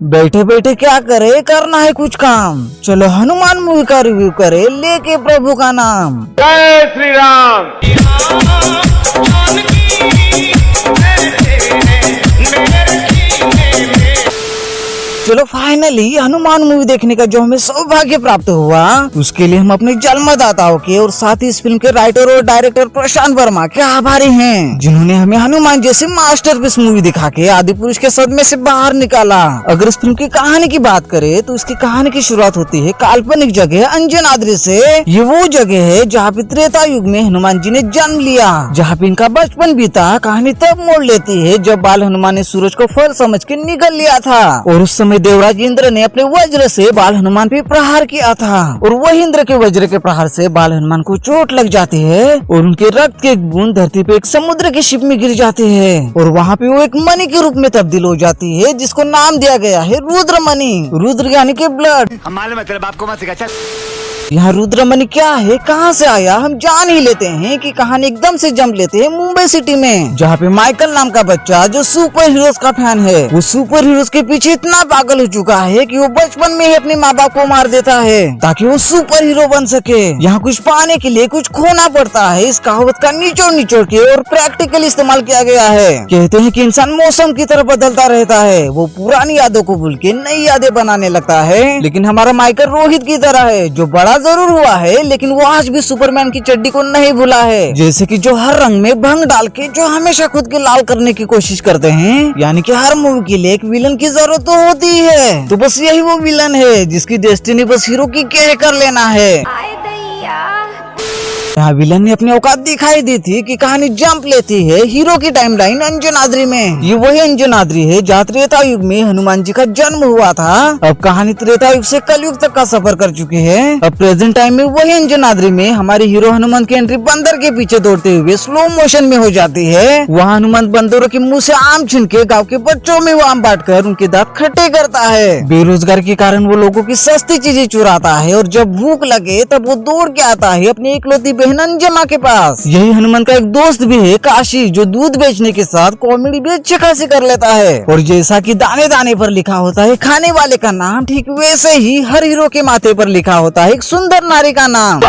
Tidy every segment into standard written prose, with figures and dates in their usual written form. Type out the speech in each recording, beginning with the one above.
बैठे बैठे क्या करे, करना है कुछ काम। चलो हनुमान मूवी का रिव्यू करे लेके प्रभु का नाम। जय श्री राम। चलो फाइनली हनुमान मूवी देखने का जो हमें सौभाग्य प्राप्त हुआ, उसके लिए हम अपने जन्मदाताओं के और साथ ही इस फिल्म के राइटर और डायरेक्टर प्रशांत वर्मा के आभारी हैं, जिन्होंने हमें हनुमान जैसी मास्टरपीस मूवी दिखा के आदि पुरुष के सदमे से बाहर निकाला। अगर इस फिल्म की कहानी की बात करें तो इसकी कहानी की शुरुआत होती है काल्पनिक जगह अंजनाद्रि से। ये वो जगह है जहाँ पे त्रेता युग में हनुमान जी ने जन्म लिया, जहाँ पे इनका बचपन बीता। कहानी तब मोड़ लेती है जब बाल हनुमान ने सूरज को फल समझ के निगल लिया था और उस समय देवराज इंद्र ने अपने वज्र से बाल हनुमान पे प्रहार किया था और वही इंद्र के वज्र के प्रहार से बाल हनुमान को चोट लग जाती है और उनके रक्त के एक बूंद धरती पे एक समुद्र की शिप में गिर जाती है और वहाँ पे वो एक मणि के रूप में तब्दील हो जाती है, जिसको नाम दिया गया है रुद्र मणि। रुद्र यानी कि ब्लड। यहाँ रुद्रमणि क्या है, कहाँ से आया, हम जान ही लेते हैं कि कहानी एकदम से जम लेते हैं मुंबई सिटी में, जहाँ पे माइकल नाम का बच्चा जो सुपर हीरोज का फैन है, वो सुपर हीरोज के पीछे इतना पागल हो चुका है कि वो बचपन में ही अपने माँ बाप को मार देता है ताकि वो सुपर हीरो बन सके। यहाँ कुछ पाने के लिए कुछ खोना पड़ता है। इस कहावत का निचोड़ निचोड़ के और प्रैक्टिकल इस्तेमाल किया गया है। कहते हैं कि इंसान मौसम की तरह बदलता रहता है, वो पुरानी यादों को भूल के नई यादें बनाने लगता है। लेकिन हमारा माइकल रोहित की तरह है, जो बड़ा जरूर हुआ है लेकिन वो आज भी सुपरमैन की चड्डी को नहीं भूला है। जैसे कि जो हर रंग में भंग डाल के जो हमेशा खुद के लाल करने की कोशिश करते हैं, यानी कि हर मूवी के लिए एक विलन की जरूरत तो होती है। तो बस यही वो विलन है जिसकी डेस्टिनी बस हीरो की केयर कर लेना है। यहाँ विलन ने अपनी औकात दिखाई दी थी कि कहानी जंप लेती है हीरो की टाइमलाइन अंजनाद्रि में। ये वही अंजनाद्रि है जहाँ त्रेता युग में हनुमान जी का जन्म हुआ था। अब कहानी त्रेता युग से कलयुग तक का सफर कर चुकी है। अब प्रेजेंट टाइम में वही अंजनाद्रि में हमारे हीरो हनुमान की एंट्री बंदर के पीछे दौड़ते हुए स्लो मोशन में हो जाती है। वहाँ हनुमान बंदरों के मुँह से आम छीन के गाँव के बच्चों में वो आम बांट कर उनके दांत खट्टे करता है। बेरोजगार के कारण वो लोगों की सस्ती चीजें चुराता है और जब भूख लगे तब वो दौड़ के आता है अपनी इकलौती बहन अंजमा के पास। यही हनुमान का एक दोस्त भी है काशी, जो दूध बेचने के साथ कॉमेडी भी अच्छी खासी कर लेता है। और जैसा कि दाने दाने पर लिखा होता है खाने वाले का नाम, ठीक वैसे ही हर हीरो के माथे पर लिखा होता है एक सुंदर नारी का नाम।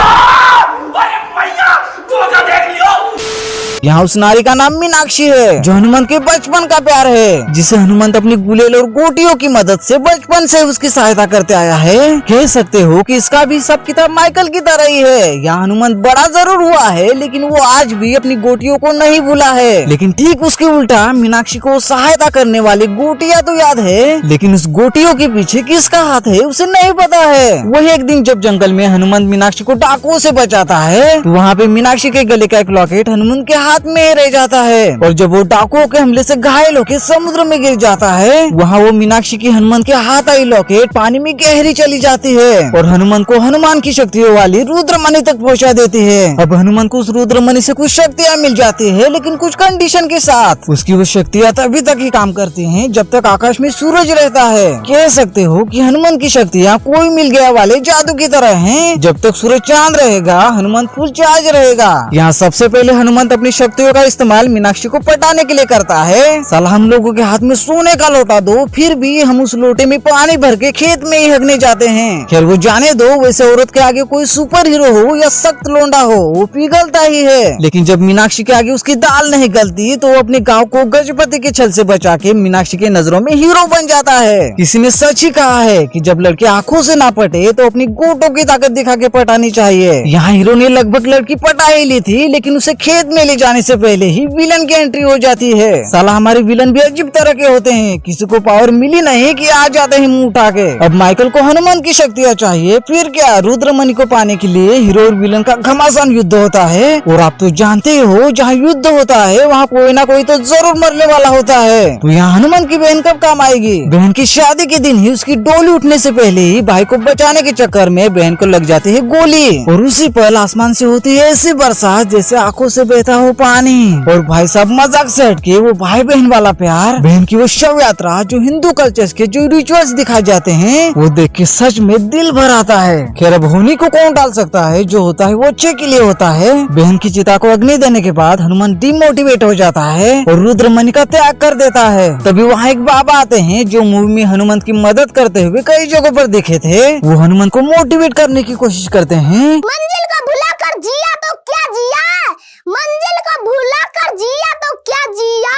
यहाँ उस नारी का नाम मीनाक्षी है, जो हनुमान के बचपन का प्यार है, जिसे हनुमान अपनी गुलेल और गोटियों की मदद से बचपन से उसकी सहायता करते आया है। कह सकते हो कि इसका भी सब किताब माइकल की तरह ही है। यहाँ हनुमान बड़ा जरूर हुआ है लेकिन वो आज भी अपनी गोटियों को नहीं भूला है। लेकिन ठीक उसके उल्टा मीनाक्षी को सहायता करने वाली गोटियां तो याद है, लेकिन उस गोटियों के पीछे किसका हाथ है उसे नहीं पता है। वही एक दिन जब जंगल में हनुमान मीनाक्षी को डाकुओं से बचाता है, तो वहाँ पे मीनाक्षी के गले का एक लॉकेट हनुमान के हाथ में रह जाता है और जब वो डाकुओं के हमले से घायल होकर समुद्र में गिर जाता है, वहाँ वो मीनाक्षी की हनुमान के हाथ आई लॉकेट पानी में गहरी चली जाती है और हनुमान को हनुमान की शक्तियों वाली रुद्रमणि तक पहुँचा देती है। अब हनुमान को उस रुद्रमणि से कुछ शक्तियाँ मिल जाती है, लेकिन कुछ कंडीशन के साथ। उसकी वो शक्तियाँ तभी तक ही काम करती हैं जब तक आकाश में सूरज रहता है। कह सकते हो कि हनुमान की शक्तियाँ कोई मिल गया वाले जादू की तरह हैं। जब तक सूरज चांद रहेगा हनुमान फुल चार्ज रहेगा। यहाँ सबसे पहले हनुमान अपनी शक्तियों का इस्तेमाल मीनाक्षी को पटाने के लिए करता है। साला हम लोगों के हाथ में सोने का लोटा दो, फिर भी हम उस लोटे में पानी भर के खेत में ही हगने जाते हैं। खैर वो जाने दो, वैसे औरत के आगे कोई सुपर हीरो हो या सख्त लोंडा हो वो पिघलता ही है। लेकिन जब मीनाक्षी के आगे उसकी दाल नहीं गलती तो वो अपने गाँव को गजपति के छल से बचा के मीनाक्षी के नजरों में हीरो बन जाता है। किसी ने सच ही कहा है कि जब लड़की आंखों से ना पटे तो अपनी गोटों की ताकत दिखा के पटानी चाहिए। यहाँ हीरो ने लगभग लड़की पटा ही ली थी, लेकिन उसे खेत में ले जाने से पहले ही विलन की एंट्री हो जाती है। साला हमारे विलन भी अजीब तरह के होते हैं, किसी को पावर मिली नहीं कि आ जाते हैं मुंह उठा के। अब माइकल को हनुमान की शक्तियाँ चाहिए, फिर क्या रुद्रमणि को पाने के लिए हीरो और विलन का घमासान युद्ध होता है। और आप तो जानते हो जहाँ युद्ध होता है वहाँ कोई ना कोई तो जरूर मरने वाला होता है। तो यहाँ हनुमान की बहन कब काम आएगी? बहन की शादी के दिन ही उसकी डोली उठने से पहले ही भाई को बचाने के चक्कर में बहन को लग जाती है गोली और उसी पल आसमान से होती है ऐसी बरसात जैसे आंखों से बहता हो पानी। और भाई साहब मजाक से हटके वो भाई बहन वाला प्यार, बहन की वो शव यात्रा, जो हिंदू कल्चर के जो रिचुअल्स दिखाए जाते हैं, वो देख के सच में दिल भर आता है। खैर अब होनी को कौन डाल सकता है, जो होता है वो अच्छे के लिए होता है। बहन की चिता को अग्नि देने के बाद हनुमान डिमोटिवेट हो जाता है और रुद्रमणि का त्याग कर देता है। तभी वहाँ एक बाबा आते हैं जो मूवी में हनुमान की मदद करते हुए कई जगहों पर दिखे थे। वो हनुमान को मोटिवेट करने की कोशिश करते हैं। मंजिल को भुला कर जिया तो क्या जिया, मंजिल को भुला कर जिया तो क्या जिया।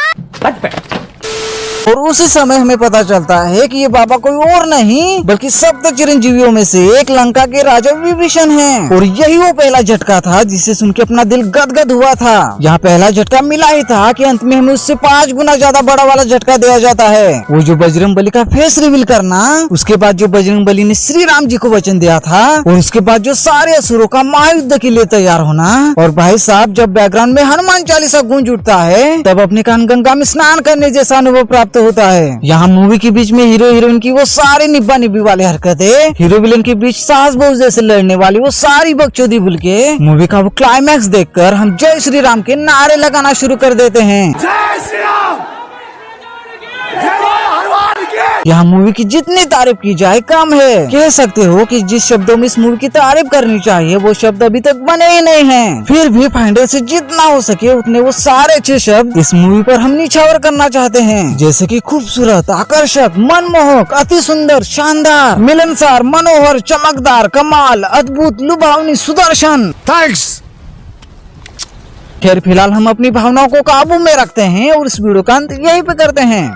और उसी समय हमें पता चलता है कि ये बाबा कोई और नहीं बल्कि सप्त चिरंजीवियों में से एक लंका के राजा विभीषण हैं। और यही वो पहला झटका था जिसे सुन के अपना दिल गदगद हुआ था। यहाँ पहला झटका मिला ही था कि अंत में हमें उससे 5 गुना ज्यादा बड़ा वाला झटका दिया जाता है। वो जो बजरंगबली का फेस रिवील करना, उसके बाद जो बजरंगबली ने श्री राम जी को वचन दिया था, और उसके बाद जो सारे असुरों का महायुद्ध के लिए तैयार होना। और भाई साहब जब बैकग्राउंड में हनुमान चालीसा गूंज उठता है, तब अपने कान गंगा में स्नान करने जैसा अनुभव प्राप्त होता है। यहाँ मूवी के बीच में हीरो हीरोइन की वो सारी निब्बा निब्बी वाली हरकतें, हीरो विलेन के बीच सास बहू जैसे लड़ने वाली वो सारी बकचोदी भूल के मूवी का वो क्लाइमैक्स देखकर हम जय श्री राम के नारे लगाना शुरू कर देते हैं। जय श्री राम, जय हनुमान की। यहाँ मूवी की जितनी तारीफ की जाए कम है। कह सकते हो कि जिस शब्दों में इस मूवी की तारीफ करनी चाहिए वो शब्द अभी तक बने ही नहीं हैं। फिर भी फाइनल से जितना हो सके उतने वो सारे अच्छे शब्द इस मूवी पर हम निछावर करना चाहते हैं, जैसे कि खूबसूरत, आकर्षक, मनमोहक, अति सुंदर, शानदार, मिलनसार, मनोहर, चमकदार, कमाल, अद्भुत, लुभावनी, सुदर्शन। थैंक्स। खैर फिलहाल हम अपनी भावनाओं को काबू में रखते हैं और इस वीडियो का अंत यहीं पे करते हैं।